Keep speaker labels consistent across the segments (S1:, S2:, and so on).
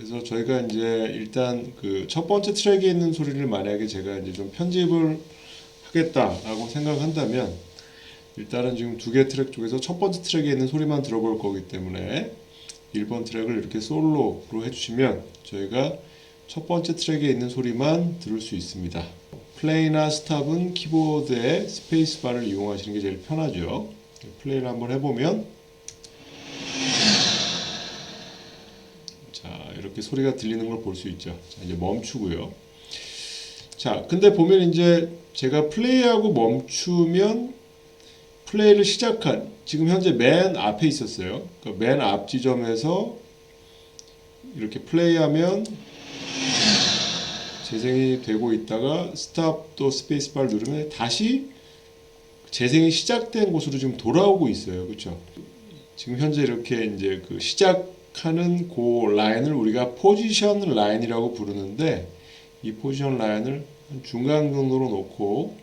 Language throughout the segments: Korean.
S1: 그래서 저희가 이제 일단 그 첫 번째 트랙에 있는 소리를 만약에 제가 이제 좀 편집을 하겠다라고 생각한다면 일단은 지금 두 개 트랙 중에서 첫 번째 트랙에 있는 소리만 들어볼 거기 때문에 1번 트랙을 이렇게 솔로로 해주시면 저희가 첫 번째 트랙에 있는 소리만 들을 수 있습니다. 플레이나 스탑은 키보드의 스페이스바를 이용하시는 게 제일 편하죠. 플레이를 한번 해보면 자, 이렇게 소리가 들리는 걸 볼 수 있죠. 자, 이제 멈추고요. 자, 근데 보면 이제 제가 플레이하고 멈추면 플레이를 시작한 지금 현재 맨 앞에 있었어요. 그러니까 맨 앞 지점에서 이렇게 플레이하면 재생이 되고 있다가 스탑 또 스페이스바를 누르면 다시 재생이 시작된 곳으로 지금 돌아오고 있어요. 그렇죠? 지금 현재 이렇게 이제 그 시작하는 그 라인을 우리가 포지션 라인이라고 부르는데 이 포지션 라인을 중간 정도로 놓고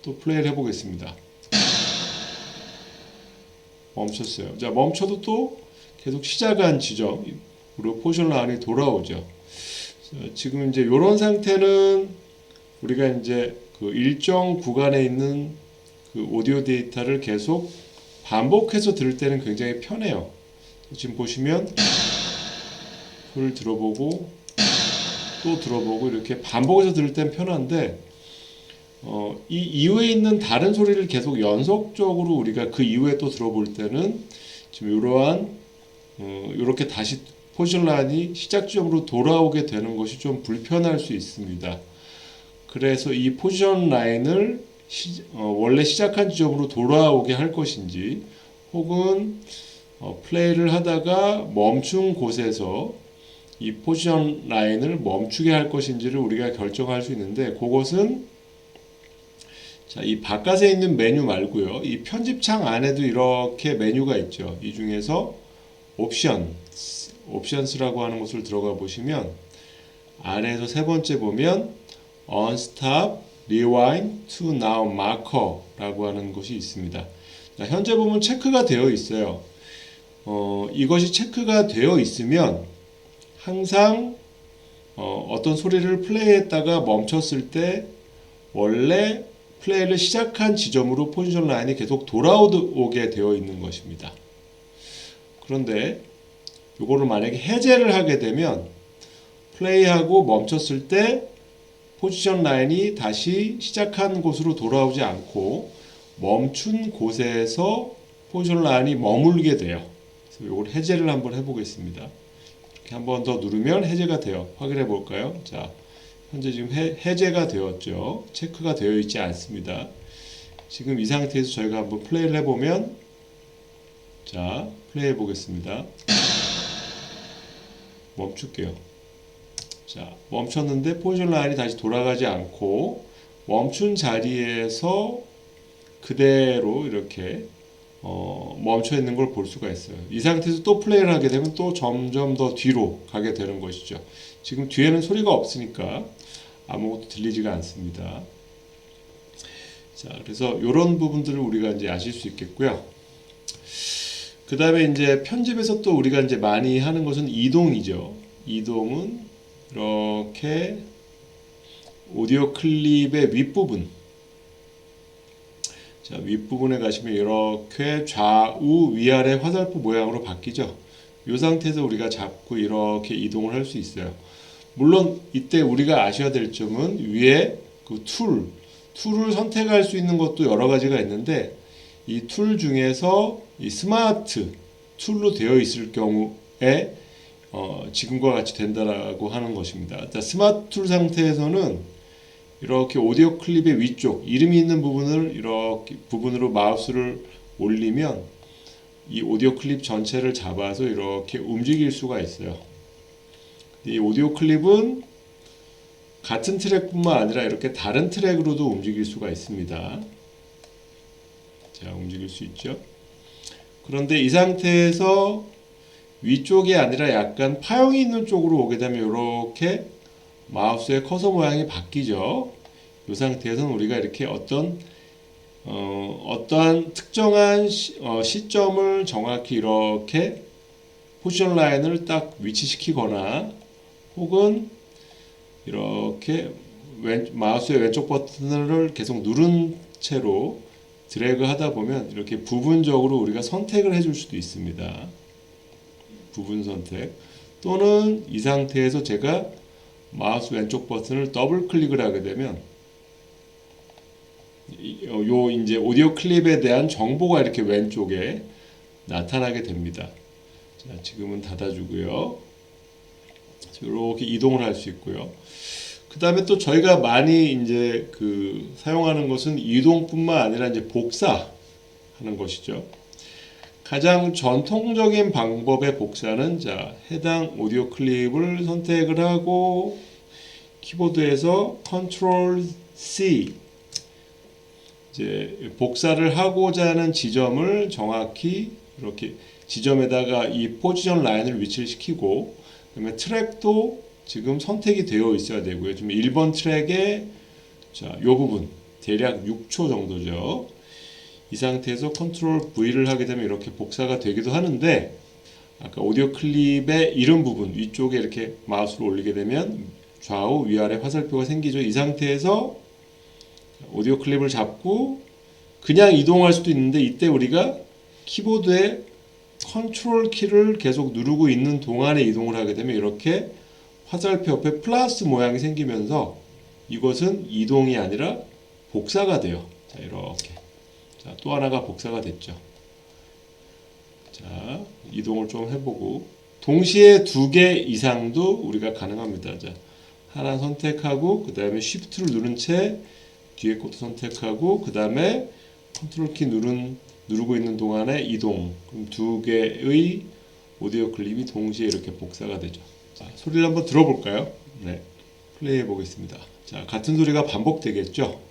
S1: 또 플레이를 해보겠습니다. 멈췄어요. 자, 멈춰도 또 계속 시작한 지점으로 포지션 라인이 돌아오죠. 지금 이제 이런 상태는 우리가 이제 그 일정 구간에 있는 그 오디오 데이터를 계속 반복해서 들을 때는 굉장히 편해요. 지금 보시면 소리를 들어보고 또 들어보고 이렇게 반복해서 들을 땐 편한데 이 이후에 있는 다른 소리를 계속 연속적으로 우리가 그 이후에 또 들어볼 때는 지금 이러한 이렇게 다시 포지션 라인이 시작 지점으로 돌아오게 되는 것이 좀 불편할 수 있습니다. 그래서 이 포지션 라인을 원래 시작한 지점으로 돌아오게 할 것인지 혹은 플레이를 하다가 멈춘 곳에서 이 포지션 라인을 멈추게 할 것인지를 우리가 결정할 수 있는데 그것은 자, 이 바깥에 있는 메뉴 말고요. 이 편집창 안에도 이렇게 메뉴가 있죠. 이 중에서 옵션스라고 하는 곳을 들어가 보시면 아래에서 세 번째 보면 Unstop, Rewind to Now Marker 라고 하는 것이 있습니다. 자, 현재 보면 체크가 되어 있어요. 이것이 체크가 되어 있으면 항상 어떤 소리를 플레이했다가 멈췄을 때 원래 플레이를 시작한 지점으로 포지션 라인이 계속 돌아오게 되어 있는 것입니다. 그런데 이거를 만약에 해제를 하게 되면 플레이하고 멈췄을 때 포지션 라인이 다시 시작한 곳으로 돌아오지 않고 멈춘 곳에서 포지션 라인이 머물게 돼요. 그래서 이걸 해제를 한번 해보겠습니다. 이렇게 한번 더 누르면 해제가 돼요. 확인해 볼까요? 자, 현재 지금 해제가 되었죠. 체크가 되어 있지 않습니다. 지금 이 상태에서 저희가 한번 플레이를 해보면 자, 플레이 해보겠습니다. 멈출게요. 자, 멈췄는데 포지션 라인이 다시 돌아가지 않고 멈춘 자리에서 그대로 이렇게 멈춰 있는 걸 볼 수가 있어요. 이 상태에서 또 플레이를 하게 되면 또 점점 더 뒤로 가게 되는 것이죠. 지금 뒤에는 소리가 없으니까 아무것도 들리지가 않습니다. 자, 그래서 이런 부분들을 우리가 이제 아실 수 있겠고요. 그 다음에 이제 편집에서 또 우리가 이제 많이 하는 것은 이동이죠. 이동은 이렇게 오디오 클립의 윗부분, 자, 윗부분에 가시면 이렇게 좌우 위아래 화살표 모양으로 바뀌죠. 이 상태에서 우리가 잡고 이렇게 이동을 할 수 있어요. 물론 이때 우리가 아셔야 될 점은 위에 그 툴을 선택할 수 있는 것도 여러 가지가 있는데 이 툴 중에서 이 스마트 툴로 되어 있을 경우에 지금과 같이 된다라고 하는 것입니다. 자, 스마트 툴 상태에서는 이렇게 오디오 클립의 위쪽 이름이 있는 부분을 이렇게 부분으로 마우스를 올리면 이 오디오 클립 전체를 잡아서 이렇게 움직일 수가 있어요. 이 오디오 클립은 같은 트랙뿐만 아니라 이렇게 다른 트랙으로도 움직일 수가 있습니다. 자, 움직일 수 있죠. 그런데 이 상태에서 위쪽이 아니라 약간 파형이 있는 쪽으로 오게 되면 이렇게 마우스의 커서 모양이 바뀌죠. 이 상태에서는 우리가 이렇게 어떠한 특정한 시점을 정확히 이렇게 포지션 라인을 딱 위치시키거나 혹은 이렇게 마우스의 왼쪽 버튼을 계속 누른 채로 드래그 하다 보면 이렇게 부분적으로 우리가 선택을 해줄 수도 있습니다. 부분 선택. 또는 이 상태에서 제가 마우스 왼쪽 버튼을 더블 클릭을 하게 되면 요 이제 오디오 클립에 대한 정보가 이렇게 왼쪽에 나타나게 됩니다. 자, 지금은 닫아주고요. 이렇게 이동을 할 수 있고요. 그 다음에 또 저희가 많이 이제 사용하는 것은 이동뿐만 아니라 이제 복사하는 것이죠. 가장 전통적인 방법의 복사는 자, 해당 오디오 클립을 선택을 하고 키보드에서 Ctrl C 이제 복사를 하고자 하는 지점을 정확히 이렇게 지점에다가 이 포지션 라인을 위치를 시키고 그다음에 트랙도 지금 선택이 되어 있어야 되고요. 지금 1번 트랙에 자, 요 부분 대략 6초 정도죠. 이 상태에서 컨트롤 V를 하게 되면 이렇게 복사가 되기도 하는데 아까 오디오 클립의 이런 부분 위쪽에 이렇게 마우스를 올리게 되면 좌우 위아래 화살표가 생기죠. 이 상태에서 오디오 클립을 잡고 그냥 이동할 수도 있는데 이때 우리가 키보드에 컨트롤 키를 계속 누르고 있는 동안에 이동을 하게 되면 이렇게 화살표 옆에 플러스 모양이 생기면서 이것은 이동이 아니라 복사가 돼요. 자, 이렇게. 자, 또 하나가 복사가 됐죠. 자, 이동을 좀 해보고 동시에 2개 이상도 우리가 가능합니다. 자, 하나 선택하고 그 다음에 Shift를 누른 채 뒤에 것도 선택하고 그 다음에 컨트롤 키 누르고 있는 동안에 이동. 그럼 2개의 오디오 클립이 동시에 이렇게 복사가 되죠. 자, 소리를 한번 들어볼까요? 네, 플레이해 보겠습니다. 자, 같은 소리가 반복되겠죠?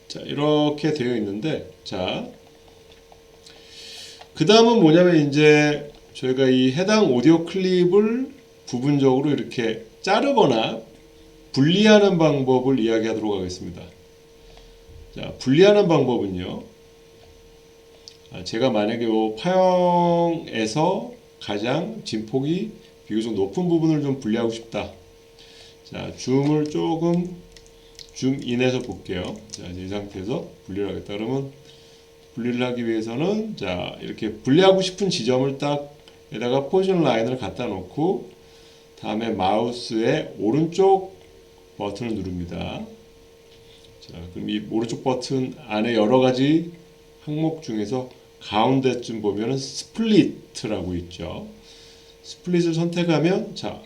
S1: 자, 이렇게 되어 있는데, 자, 그 다음은 뭐냐면 이제 저희가 이 해당 오디오 클립을 부분적으로 이렇게 자르거나 분리하는 방법을 이야기하도록 하겠습니다. 자, 분리하는 방법은요. 제가 만약에 이 파형에서 가장 진폭이 비교적 높은 부분을 좀 분리하고 싶다. 자, 줌을 조금 줌인해서 볼게요. 자, 이 상태에서 분리를 하겠다. 그러면 분리를 하기 위해서는 자, 이렇게 분리하고 싶은 지점을 딱 에다가 포지션 라인을 갖다 놓고 다음에 마우스의 오른쪽 버튼을 누릅니다. 자, 그럼 이 오른쪽 버튼 안에 여러 가지 항목 중에서 가운데쯤 보면은 스플릿이라고 있죠. 스플릿을 선택하면 자,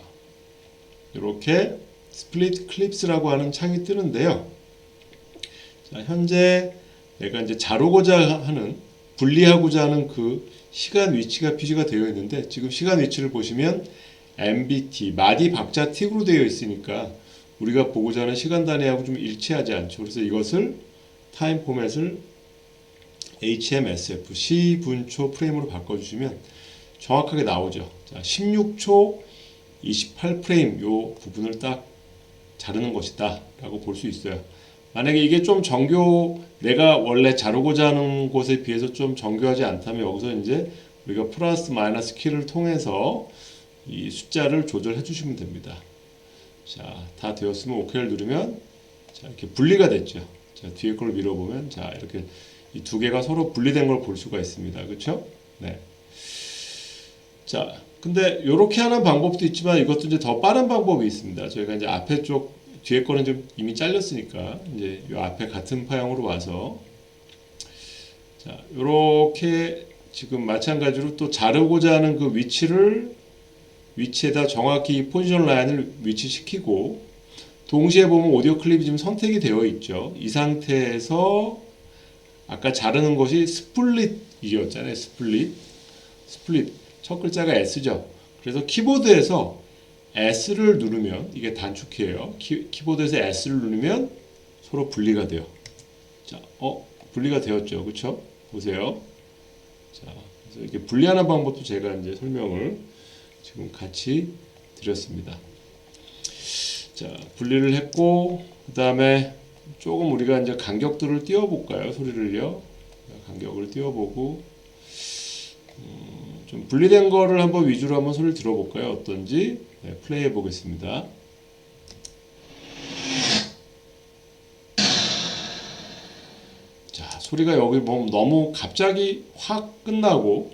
S1: 이렇게 스플릿 클립스라고 하는 창이 뜨는데요. 자, 현재 내가 이제 자르고자 하는 분리하고자 하는 그 시간 위치가 표시가 되어 있는데 지금 시간 위치를 보시면 MBT 마디 박자 틱으로 되어 있으니까 우리가 보고자 하는 시간 단위하고 좀 일치하지 않죠. 그래서 이것을 타임 포맷을 HMSF 시분초 프레임으로 바꿔주시면 정확하게 나오죠. 자, 16초 28프레임 요 부분을 딱 자르는 것이다 라고 볼 수 있어요. 만약에 이게 좀 내가 원래 자르고자 하는 곳에 비해서 좀 정교하지 않다면 여기서 이제 우리가 플러스 마이너스 키를 통해서 이 숫자를 조절해 주시면 됩니다. 자, 다 되었으면 OK를 누르면 자, 이렇게 분리가 됐죠. 자, 뒤에 걸 밀어보면 자, 이렇게 이 2개가 서로 분리된 걸 볼 수가 있습니다. 그렇죠? 네. 자, 근데 이렇게 하는 방법도 있지만 이것도 이제 더 빠른 방법이 있습니다. 저희가 이제 앞에 쪽 뒤에 거는 좀 이미 잘렸으니까 이제 이 앞에 같은 파형으로 와서 자, 이렇게 지금 마찬가지로 또 자르고자 하는 그 위치에다 정확히 포지션 라인을 위치시키고 동시에 보면 오디오 클립이 지금 선택이 되어 있죠. 이 상태에서 아까 자르는 것이 스플릿이었잖아요. 스플릿 첫 글자가 S죠. 그래서 키보드에서 S를 누르면 이게 단축키예요. 키보드에서 S를 누르면 서로 분리가 돼요. 자, 분리가 되었죠. 그렇죠? 보세요. 자, 그래서 이렇게 분리하는 방법도 제가 이제 설명을 지금 같이 드렸습니다. 자, 분리를 했고, 그 다음에 조금 우리가 이제 간격들을 띄워볼까요? 소리를요. 간격을 띄워보고, 좀 분리된 거를 한번 위주로 한번 소리를 들어볼까요? 어떤지. 네, 플레이해 보겠습니다. 자, 소리가 여기 보면 너무 갑자기 확 끝나고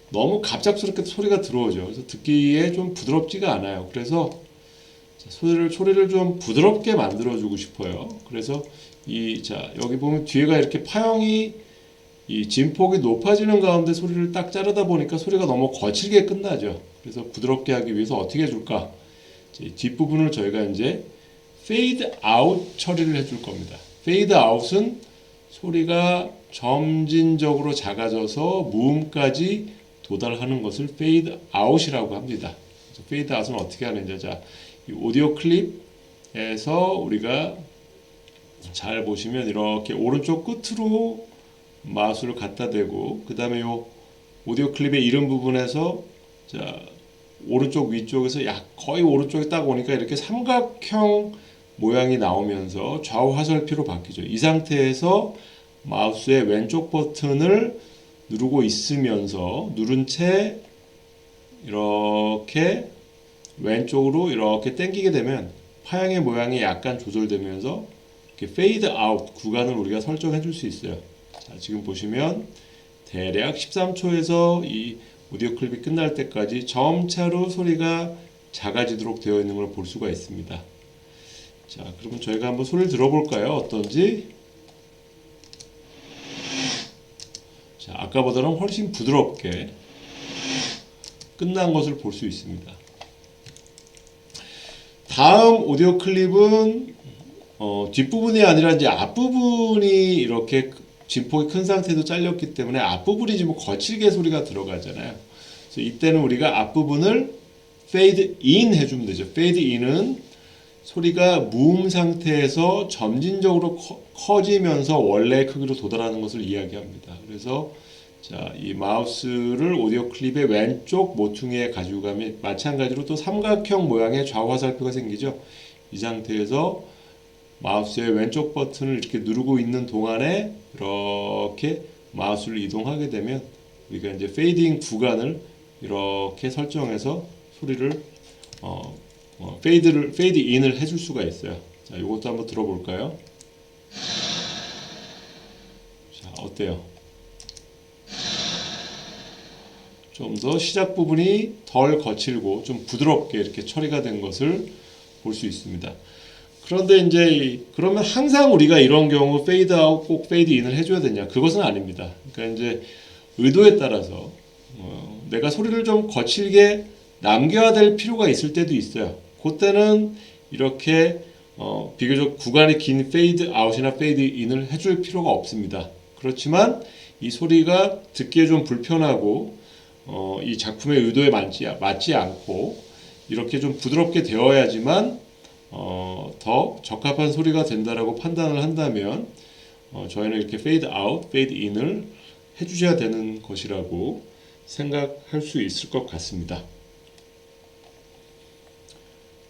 S1: 너무 갑작스럽게 소리가 들어오죠. 그래서 듣기에 좀 부드럽지가 않아요. 그래서 소리를 좀 부드럽게 만들어주고 싶어요. 그래서 자, 여기 보면 뒤에가 이렇게 파형이 이 진폭이 높아지는 가운데 소리를 딱 자르다 보니까 소리가 너무 거칠게 끝나죠. 그래서 부드럽게 하기 위해서 어떻게 해줄까? 뒷부분을 저희가 이제 페이드 아웃 처리를 해줄 겁니다. 페이드 아웃은 소리가 점진적으로 작아져서 무음까지 도달하는 것을 페이드 아웃이라고 합니다. 페이드 아웃은 어떻게 하는지, 자, 이 오디오 클립에서 우리가 잘 보시면 이렇게 오른쪽 끝으로 마우스를 갖다 대고, 그 다음에 요 오디오 클립의 이름 부분에서, 자, 오른쪽 위쪽에서 거의 오른쪽에 딱 오니까 이렇게 삼각형 모양이 나오면서 좌우 화살표로 바뀌죠. 이 상태에서 마우스의 왼쪽 버튼을 누르고 있으면서 누른 채 이렇게 왼쪽으로 이렇게 당기게 되면 파형의 모양이 약간 조절되면서 이렇게 페이드 아웃 구간을 우리가 설정해 줄 수 있어요. 자, 지금 보시면 대략 13초에서 이 오디오 클립이 끝날 때까지 점차로 소리가 작아지도록 되어 있는 걸 볼 수가 있습니다. 자, 그러면 저희가 한번 소리를 들어볼까요? 어떤지? 자, 아까보다는 훨씬 부드럽게 끝난 것을 볼 수 있습니다. 다음 오디오 클립은 뒷부분이 아니라 이제 앞부분이 이렇게 진폭이 큰 상태도 잘렸기 때문에 앞부분이 좀 거칠게 소리가 들어가잖아요. 그래서 이때는 우리가 앞부분을 페이드 인 해주면 되죠. 페이드 인은 소리가 무음 상태에서 점진적으로 커지면서 원래 크기로 도달하는 것을 이야기합니다. 그래서 자, 이 마우스를 오디오 클립의 왼쪽 모퉁이에 가지고 가면 마찬가지로 또 삼각형 모양의 좌우 화살표가 생기죠. 이 상태에서 마우스의 왼쪽 버튼을 이렇게 누르고 있는 동안에 이렇게 마우스를 이동하게 되면 우리가 이제 페이딩 구간을 이렇게 설정해서 소리를 페이드 인을 해줄 수가 있어요. 자, 이것도 한번 들어볼까요? 자, 어때요? 좀 더 시작 부분이 덜 거칠고 좀 부드럽게 이렇게 처리가 된 것을 볼 수 있습니다. 그런데 이제 그러면 항상 우리가 이런 경우 페이드 아웃 꼭 페이드 인을 해줘야 되냐? 그것은 아닙니다. 그러니까 이제 의도에 따라서 내가 소리를 좀 거칠게 남겨야 될 필요가 있을 때도 있어요. 그때는 이렇게 비교적 구간이 긴 페이드 아웃이나 페이드 인을 해줄 필요가 없습니다. 그렇지만 이 소리가 듣기에 좀 불편하고 이 작품의 의도에 맞지 않고 이렇게 좀 부드럽게 되어야지만 더 적합한 소리가 된다라고 판단을 한다면 저희는 이렇게 페이드 아웃, 페이드 인을 해주셔야 되는 것이라고 생각할 수 있을 것 같습니다.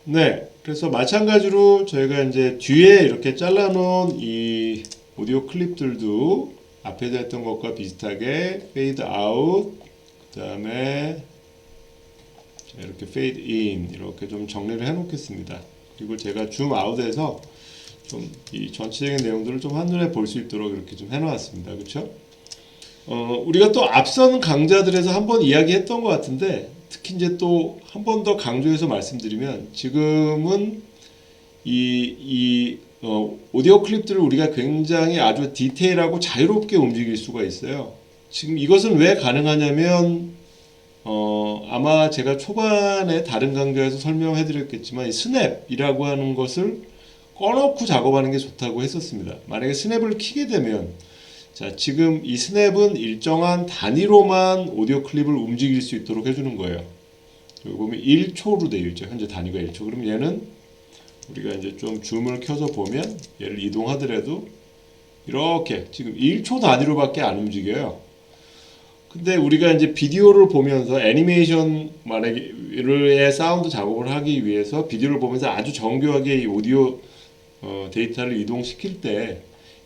S1: 네, 그래서 마찬가지로 저희가 이제 뒤에 이렇게 잘라놓은 이 오디오 클립들도 앞에서 했던 것과 비슷하게 페이드 아웃, 그 다음에 이렇게 페이드 인 이렇게 좀 정리를 해 놓겠습니다. 그리고 제가 줌 아웃해서 좀 이 전체적인 내용들을 좀 한눈에 볼 수 있도록 이렇게 좀 해놓았습니다. 그렇죠? 우리가 또 앞선 강좌들에서 한번 이야기했던 것 같은데 특히 이제 또 한 번 더 강조해서 말씀드리면 지금은 오디오 클립들을 우리가 굉장히 아주 디테일하고 자유롭게 움직일 수가 있어요. 지금 이것은 왜 가능하냐면 아마 제가 초반에 다른 강좌에서 설명해 드렸겠지만 이 스냅이라고 하는 것을 꺼놓고 작업하는 게 좋다고 했었습니다. 만약에 스냅을 켜게 되면 자, 지금 이 스냅은 일정한 단위로만 오디오 클립을 움직일 수 있도록 해주는 거예요. 여기 보면 1초로 되어 있죠. 현재 단위가 1초. 그럼 얘는 우리가 이제 좀 줌을 켜서 보면 얘를 이동하더라도 이렇게 지금 1초 단위로밖에 안 움직여요. 근데 우리가 이제 비디오를 보면서 애니메이션 만약에 사운드 작업을 하기 위해서 비디오를 보면서 아주 정교하게 이 오디오 데이터를 이동시킬 때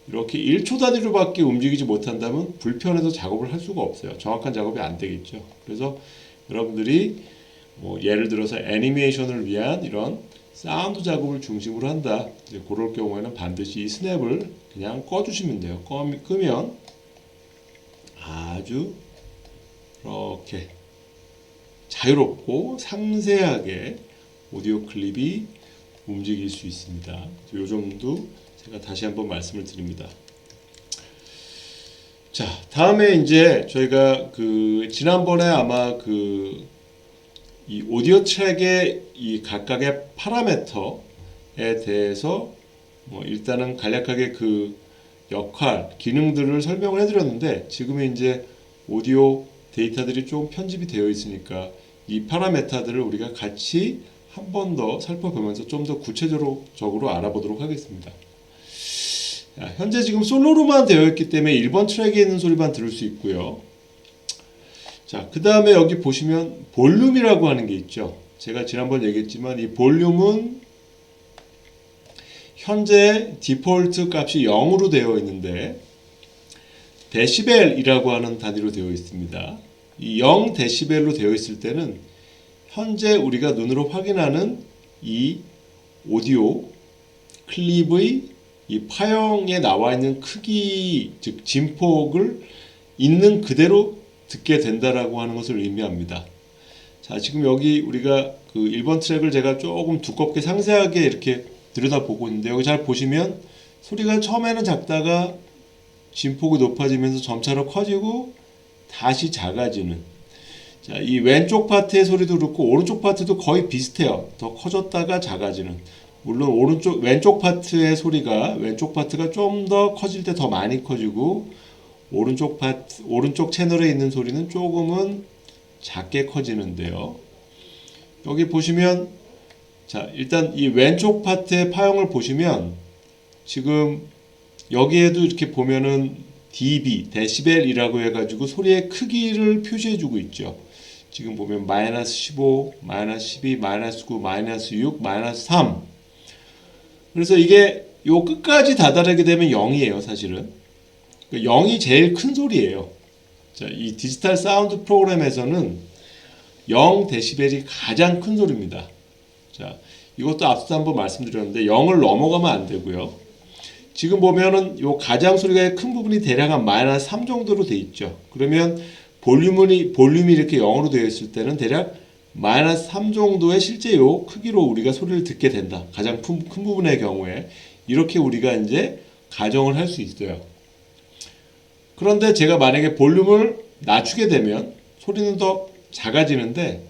S1: 이렇게 1초 단위로밖에 움직이지 못한다면 불편해서 작업을 할 수가 없어요. 정확한 작업이 안 되겠죠. 그래서 여러분들이 뭐 예를 들어서 애니메이션을 위한 이런 사운드 작업을 중심으로 한다. 이제 그럴 경우에는 반드시 이 스냅을 그냥 꺼주시면 돼요. 끄면 아주 이렇게 자유롭고 상세하게 오디오 클립이 움직일 수 있습니다. 요 정도 제가 다시 한번 말씀을 드립니다. 자, 다음에 이제 저희가 그 지난번에 아마 그 이 오디오 트랙의 이 각각의 파라미터에 대해서 뭐 일단은 간략하게 그 역할, 기능들을 설명을 해드렸는데 지금은 이제 오디오 데이터들이 좀 편집이 되어 있으니까 이 파라미터들을 우리가 같이 한 번 더 살펴보면서 좀 더 구체적으로 알아보도록 하겠습니다. 자, 현재 지금 솔로로만 되어 있기 때문에 1번 트랙에 있는 소리만 들을 수 있고요. 자, 그 다음에 여기 보시면 볼륨이라고 하는 게 있죠. 제가 지난번 얘기했지만 이 볼륨은 현재 디폴트 값이 0으로 되어 있는데 데시벨이라고 하는 단위로 되어 있습니다. 이 0 데시벨로 되어 있을 때는 현재 우리가 눈으로 확인하는 이 오디오 클립의 이 파형에 나와 있는 크기, 즉 진폭을 있는 그대로 듣게 된다라고 하는 것을 의미합니다. 자, 지금 여기 우리가 그 1번 트랙을 제가 조금 두껍게 상세하게 이렇게 들여다보고 있는데 여기 잘 보시면 소리가 처음에는 작다가 진폭이 높아지면서 점차로 커지고 다시 작아지는, 자, 이 왼쪽 파트의 소리도 그렇고 오른쪽 파트도 거의 비슷해요. 더 커졌다가 작아지는. 물론 왼쪽 파트의 소리가 왼쪽 파트가 좀 더 커질 때 더 많이 커지고 오른쪽 채널에 있는 소리는 조금은 작게 커지는데요. 여기 보시면 자, 일단 이 왼쪽 파트의 파형을 보시면 지금 여기에도 이렇게 보면은 dB, 데시벨이라고 해가지고 소리의 크기를 표시해주고 있죠. 지금 보면 마이너스 15, 마이너스 12, 마이너스 9, 마이너스 6, 마이너스 3. 그래서 이게 요 끝까지 다다르게 되면 0이에요, 사실은. 0이 제일 큰 소리예요. 자, 이 디지털 사운드 프로그램에서는 0 데시벨이 가장 큰 소리입니다. 자, 이것도 앞서 한번 말씀드렸는데 0을 넘어가면 안 되고요. 지금 보면은 요 가장 소리가 큰 부분이 대략 한 마이너스 3 정도로 돼 있죠. 그러면 볼륨이 이렇게 0으로 되어 있을 때는 대략 마이너스 3 정도의 실제 요 크기로 우리가 소리를 듣게 된다. 가장 큰 부분의 경우에 이렇게 우리가 이제 가정을 할 수 있어요. 그런데 제가 만약에 볼륨을 낮추게 되면 소리는 더 작아지는데,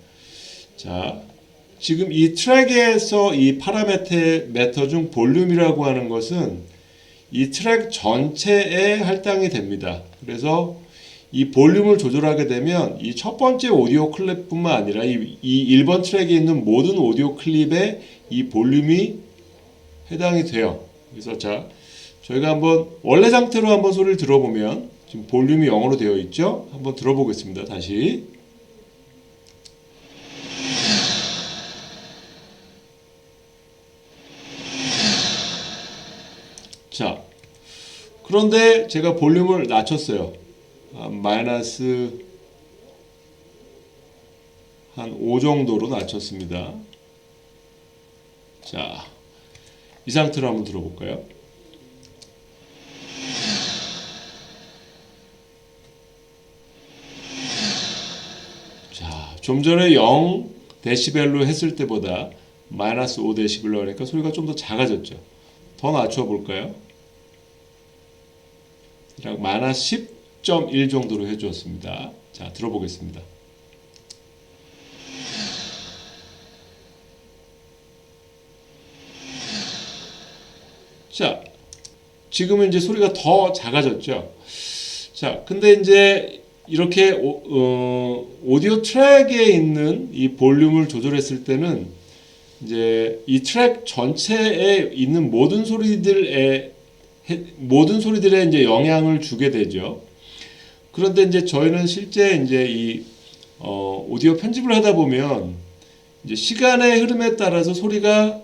S1: 자, 지금 이 트랙에서 이 파라미터 중 볼륨이라고 하는 것은 이 트랙 전체에 할당이 됩니다. 그래서 이 볼륨을 조절하게 되면 이 첫 번째 오디오 클립뿐만 아니라 이 1번 트랙에 있는 모든 오디오 클립에 이 볼륨이 해당이 돼요. 그래서 자, 저희가 한번 원래 상태로 한번 소리를 들어보면 지금 볼륨이 0으로 되어 있죠. 한번 들어보겠습니다. 다시. 자, 그런데 제가 볼륨을 낮췄어요. 마이너스 한 5 정도로 낮췄습니다. 자, 이 상태로 한번 들어볼까요? 자, 좀 전에 0 데시벨로 했을 때보다 마이너스 5 데시벨로 하니까 소리가 좀 더 작아졌죠. 더 낮춰 볼까요? 대략 마이너스 10.1 정도로 해주었습니다. 자, 들어보겠습니다. 자, 지금은 이제 소리가 더 작아졌죠. 자, 근데 이제 이렇게 오디오 트랙에 있는 이 볼륨을 조절했을 때는 이제 이 트랙 전체에 있는 모든 소리들에 이제 영향을 주게 되죠. 그런데 이제 저희는 실제 이제 이 오디오 편집을 하다 보면 이제 시간의 흐름에 따라서 소리가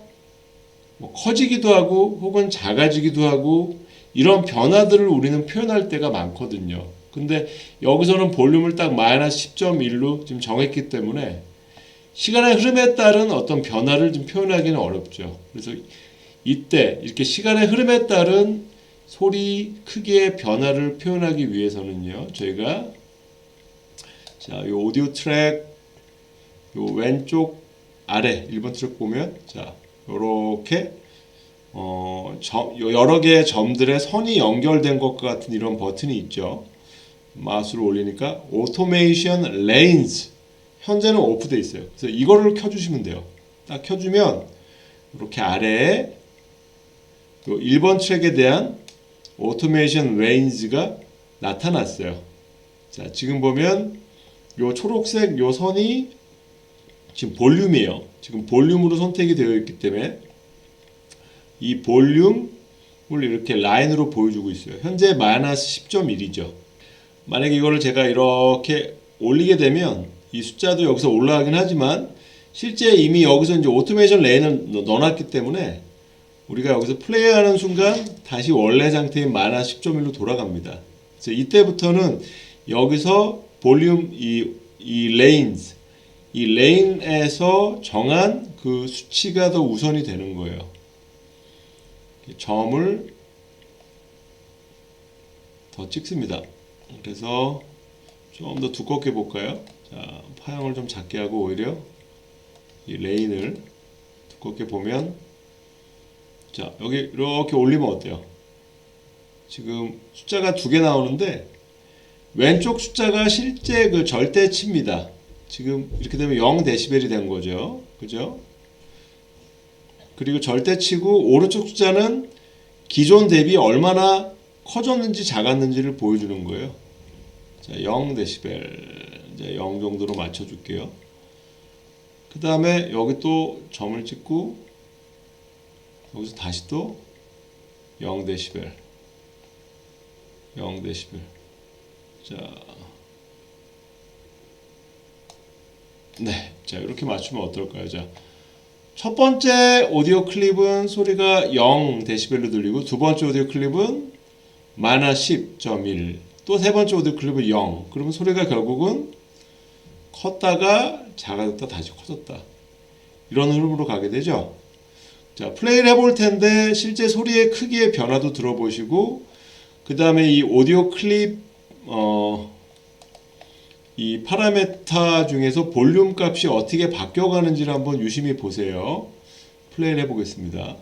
S1: 뭐 커지기도 하고 혹은 작아지기도 하고 이런 변화들을 우리는 표현할 때가 많거든요. 근데 여기서는 볼륨을 딱 마이너스 10.1로 지금 정했기 때문에 시간의 흐름에 따른 어떤 변화를 좀 표현하기는 어렵죠. 그래서 이때 이렇게 시간의 흐름에 따른 소리 크기의 변화를 표현하기 위해서는요, 저희가 자, 이 오디오 트랙 요 왼쪽 아래 1번 트랙 보면 자, 요렇게 여러 개의 점들의 선이 연결된 것과 같은 이런 버튼이 있죠. 마우스를 올리니까 오토메이션 레인즈 현재는 오프돼 있어요. 그래서 이거를 켜주시면 돼요. 딱 켜주면 이렇게 아래에 요 1번 트랙에 대한 오토메이션 레인즈가 나타났어요. 자, 지금 보면 요 초록색 요 선이 지금 볼륨이에요. 지금 볼륨으로 선택이 되어 있기 때문에 이 볼륨을 이렇게 라인으로 보여주고 있어요. 현재 마이너스 10.1이죠. 만약에 이거를 제가 이렇게 올리게 되면 이 숫자도 여기서 올라가긴 하지만 실제 이미 여기서 이제 오토메이션 레인을 넣어놨기 때문에 우리가 여기서 플레이하는 순간 다시 원래 상태인 마이너스 10.1로 돌아갑니다. 그래서 이때부터는 여기서 볼륨 이 레인즈 이 레인에서 정한 그 수치가 더 우선이 되는 거예요. 점을 더 찍습니다. 그래서 좀 더 두껍게 볼까요? 자, 파형을 좀 작게 하고 오히려 이 레인을 두껍게 보면 자, 여기 이렇게 올리면 어때요? 지금 숫자가 2개 나오는데 왼쪽 숫자가 실제 그 절대치입니다. 지금 이렇게 되면 0dB이 된 거죠. 그죠? 그리고 절대치고 오른쪽 숫자는 기존 대비 얼마나 커졌는지 작았는지를 보여주는 거예요. 자, 0dB 이제 0 정도로 맞춰줄게요. 그 다음에 여기 또 점을 찍고 여기서 다시 또 0dB 0dB 자, 네, 자 이렇게 맞추면 어떨까요? 자, 첫 번째 오디오 클립은 소리가 0dB로 들리고 두 번째 오디오 클립은 마이너스 10.1 또 세 번째 오디오 클립은 0 그러면 소리가 결국은 컸다가 작아졌다 다시 커졌다 이런 흐름으로 가게 되죠. 자, 플레이를 해볼 텐데 실제 소리의 크기의 변화도 들어보시고 그 다음에 이 오디오 클립 이 파라메타 중에서 볼륨 값이 어떻게 바뀌어가는지를 한번 유심히 보세요. 플레이를 해보겠습니다.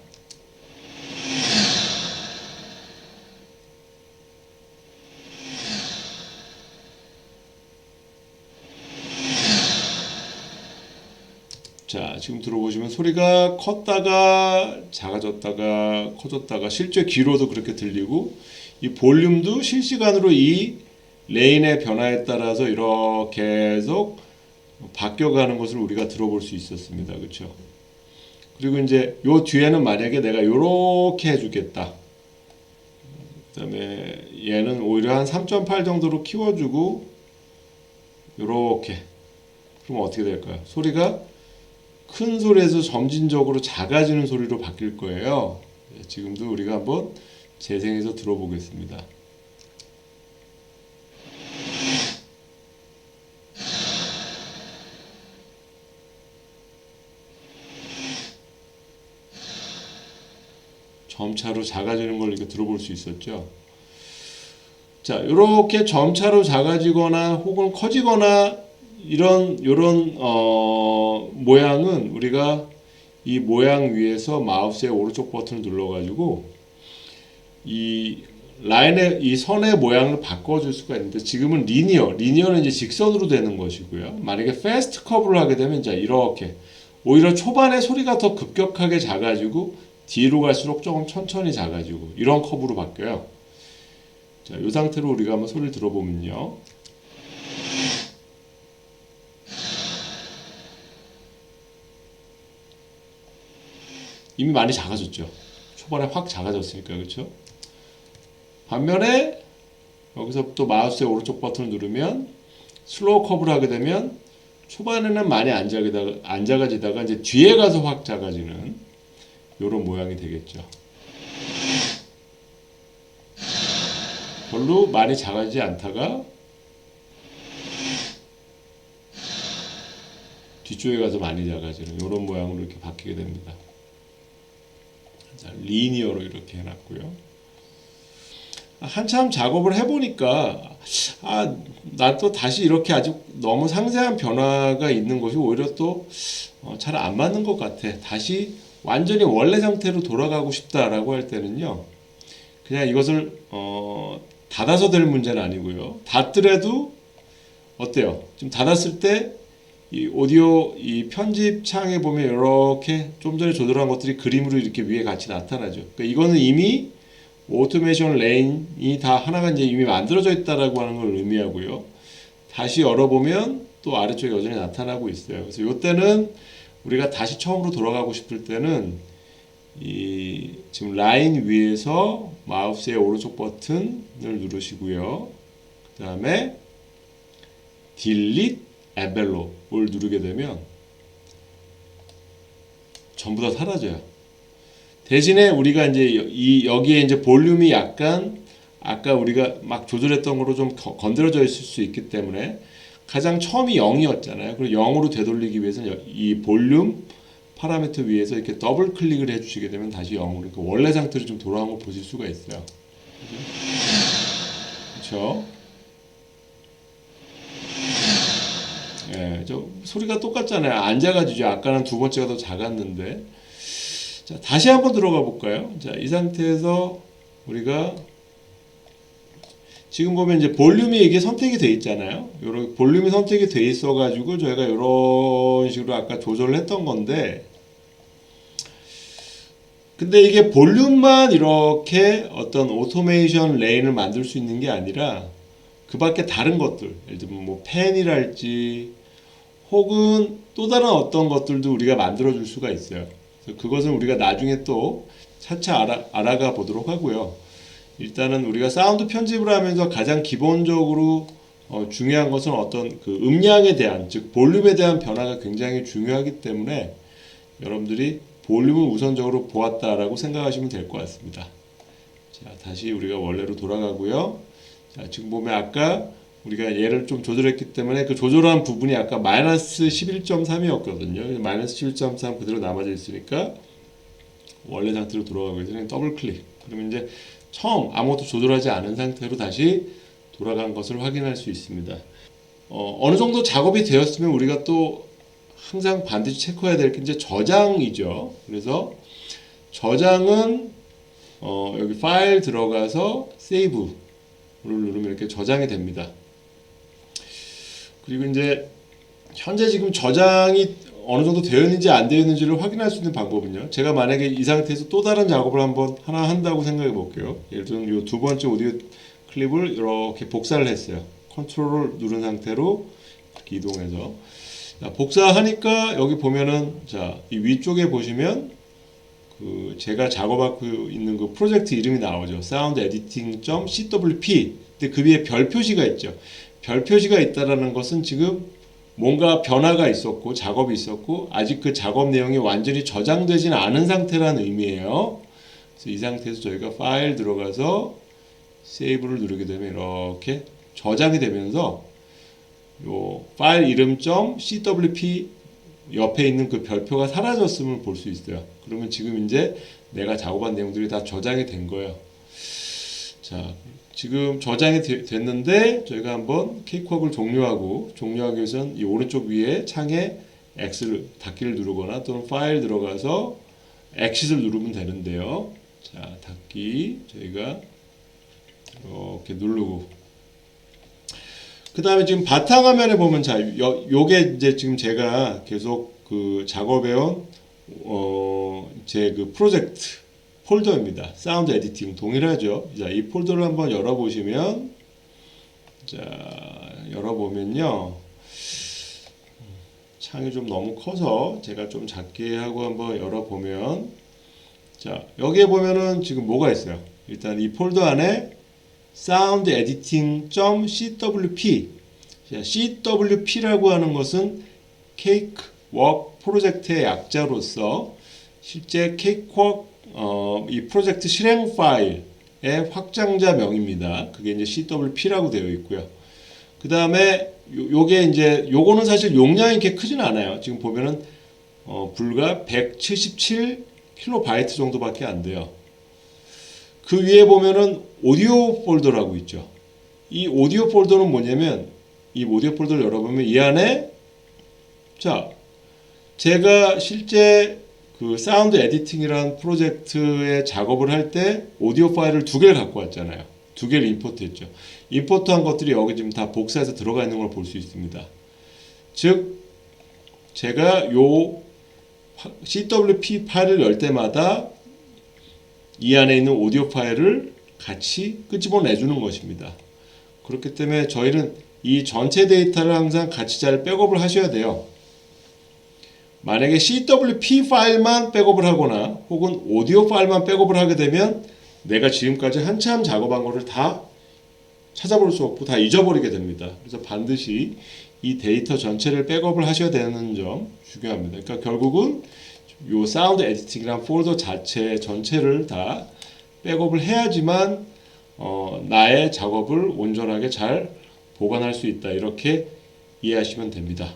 S1: 자, 지금 들어보시면 소리가 컸다가 작아졌다가 커졌다가 실제 귀로도 그렇게 들리고 이 볼륨도 실시간으로 이 레인의 변화에 따라서 이렇게 계속 바뀌어가는 것을 우리가 들어볼 수 있었습니다. 그렇죠? 그리고 이제 요 뒤에는 만약에 내가 요렇게 해주겠다. 그 다음에 얘는 오히려 한 3.8 정도로 키워주고 요렇게 그러면 어떻게 될까요? 소리가 큰 소리에서 점진적으로 작아지는 소리로 바뀔 거예요. 지금도 우리가 한번 재생해서 들어보겠습니다. 점차로 작아지는 걸 이렇게 들어볼 수 있었죠. 자, 이렇게 점차로 작아지거나 혹은 커지거나 이런 모양은 우리가 이 모양 위에서 마우스의 오른쪽 버튼을 눌러가지고 이 라인의 이 선의 모양을 바꿔줄 수가 있는데 지금은 리니어는 이제 직선으로 되는 것이고요. 만약에 패스트 커브를 하게 되면 자 이렇게 오히려 초반에 소리가 더 급격하게 작아지고 뒤로 갈수록 조금 천천히 작아지고 이런 커브로 바뀌어요. 자, 이 상태로 우리가 한번 소리를 들어보면요. 이미 많이 작아졌죠. 초반에 확 작아졌으니까 그렇죠. 반면에 여기서 또 마우스의 오른쪽 버튼을 누르면 슬로우 커브를 하게 되면 초반에는 많이 안 작아지다가 이제 뒤에 가서 확 작아지는 이런 모양이 되겠죠. 별로 많이 작아지지 않다가 뒤쪽에 가서 많이 작아지는 이런 모양으로 이렇게 바뀌게 됩니다. 자, 리니어로 이렇게 해놨고요. 한참 작업을 해보니까 나 또 다시 이렇게 아주 너무 상세한 변화가 있는 것이 오히려 또 잘 안 맞는 것 같아. 다시 완전히 원래 상태로 돌아가고 싶다라고 할 때는요. 그냥 이것을 닫아서 될 문제는 아니고요. 닫더라도 어때요? 좀 닫았을 때 이 오디오 이 편집 창에 보면 이렇게 좀 전에 조절한 것들이 그림으로 이렇게 위에 같이 나타나죠. 그러니까 이거는 이미 오토메이션 레인이 다 하나가 이제 이미 만들어져 있다라고 하는 걸 의미하고요. 다시 열어보면 또 아래쪽에 여전히 나타나고 있어요. 그래서 이때는 우리가 다시 처음으로 돌아가고 싶을 때는 이 지금 라인 위에서 마우스의 오른쪽 버튼을 누르시고요. 그 다음에 Delete Envelope을 누르게 되면 전부 다 사라져요. 대신에 우리가 이제 여기에 이제 볼륨이 약간 아까 우리가 막 조절했던 거로 좀 건드려져 있을 수 있기 때문에 가장 처음이 0이었잖아요. 그리고 0으로 되돌리기 위해서는 이 볼륨 파라미터 위에서 이렇게 더블 클릭을 해주시게 되면 다시 0으로 그러니까 원래 상태로 좀 돌아온 걸 보실 수가 있어요. 그렇죠? 예, 저 소리가 똑같잖아요. 안 작아지죠. 아까는 두 번째가 더 작았는데. 자, 다시 한번 들어가 볼까요? 자, 이 상태에서 우리가 지금 보면 이제 볼륨이 이게 선택이 돼 있잖아요. 요런 볼륨이 선택이 돼 있어 가지고 저희가 이런 식으로 아까 조절을 했던 건데 근데 이게 볼륨만 이렇게 어떤 오토메이션 레인을 만들 수 있는 게 아니라 그 밖에 다른 것들 예를 들면 뭐 펜이랄지 혹은 또 다른 어떤 것들도 우리가 만들어 줄 수가 있어요. 그래서 그것은 우리가 나중에 또 차차 알아가 보도록 하고요. 일단은 우리가 사운드 편집을 하면서 가장 기본적으로 중요한 것은 어떤 그 음량에 대한 즉 볼륨에 대한 변화가 굉장히 중요하기 때문에 여러분들이 볼륨을 우선적으로 보았다라고 생각하시면 될 것 같습니다. 자, 다시 우리가 원래로 돌아가고요. 자, 지금 보면 아까 우리가 얘를 좀 조절했기 때문에 그 조절한 부분이 아까 마이너스 11.3이었거든요. 마이너스 11.3 그대로 남아져 있으니까 원래 상태로 돌아가고 있으니 더블 클릭. 그러면 이제 처음 아무것도 조절하지 않은 상태로 다시 돌아간 것을 확인할 수 있습니다. 어느 정도 작업이 되었으면 우리가 또 항상 반드시 체크해야 될 게 이제 저장이죠. 그래서 저장은 여기 파일 들어가서 세이브를 누르면 이렇게 저장이 됩니다. 그리고 이제 현재 지금 저장이 어느 정도 되어 있는지 안 되어 있는지를 확인할 수 있는 방법은요. 제가 만약에 이 상태에서 또 다른 작업을 한번 하나 한다고 생각해 볼게요. 예를 들면 이 두 번째 오디오 클립을 이렇게 복사를 했어요. 컨트롤을 누른 상태로 이렇게 이동해서 자, 복사하니까 여기 보면은 자, 이 위쪽에 보시면 그 제가 작업하고 있는 그 프로젝트 이름이 나오죠. 사운드 에디팅.cwp. 근데 그 위에 별 표시가 있죠. 별 표시가 있다라는 것은 지금 뭔가 변화가 있었고 작업이 있었고 아직 그 작업 내용이 완전히 저장되지는 않은 상태라는 의미예요. 그래서 이 상태에서 저희가 파일 들어가서 세이브를 누르게 되면 이렇게 저장이 되면서 요 파일 이름 .cwp 옆에 있는 그 별표가 사라졌음을 볼 수 있어요. 그러면 지금 이제 내가 작업한 내용들이 다 저장이 된 거예요. 자, 지금 저장이 됐는데 저희가 한번 케이크웍을 종료하기 위해서는 이 오른쪽 위에 창에 X를 닫기를 누르거나 또는 파일 들어가서 엑싯을 누르면 되는데요. 자, 닫기 저희가 이렇게 누르고 그 다음에 지금 바탕화면에 보면 자, 요게 이제 지금 제가 계속 그 작업해온 제 그 프로젝트 폴더입니다. 사운드 에디팅 동일하죠. 자, 이 폴더를 한번 열어보시면 자, 열어보면요. 창이 좀 너무 커서 제가 좀 작게 하고 한번 열어보면 자, 여기에 보면은 지금 뭐가 있어요? 일단 이 폴더 안에 soundediting.cwp. 자, CWP라고 하는 것은 케이크워크 프로젝트의 약자로서 실제 케이크워크 이 프로젝트 실행 파일의 확장자명입니다. 그게 이제 CWP라고 되어 있고요. 그 다음에 요게 이제 요거는 사실 용량이 이렇게 크진 않아요. 지금 보면은 불과 177KB 정도밖에 안 돼요. 그 위에 보면은 오디오 폴더라고 있죠. 이 오디오 폴더는 뭐냐면 이 오디오 폴더를 열어보면 이 안에 자 제가 실제 그 사운드 에디팅이라는 프로젝트에 작업을 할 때 오디오 파일을 2개를 갖고 왔잖아요. 2개를 임포트했죠. 임포트한 것들이 여기 지금 다 복사해서 들어가 있는 걸 볼 수 있습니다. 즉 제가 요 CWP 파일을 열 때마다 이 안에 있는 오디오 파일을 같이 끄집어내주는 것입니다. 그렇기 때문에 저희는 이 전체 데이터를 항상 같이 잘 백업을 하셔야 돼요. 만약에 CWP 파일만 백업을 하거나 혹은 오디오 파일만 백업을 하게 되면 내가 지금까지 한참 작업한 거를 다 찾아볼 수 없고 다 잊어버리게 됩니다. 그래서 반드시 이 데이터 전체를 백업을 하셔야 되는 점 중요합니다. 그러니까 결국은 요 사운드 에디팅이란 폴더 자체 전체를 다 백업을 해야지만 나의 작업을 온전하게 잘 보관할 수 있다. 이렇게 이해하시면 됩니다.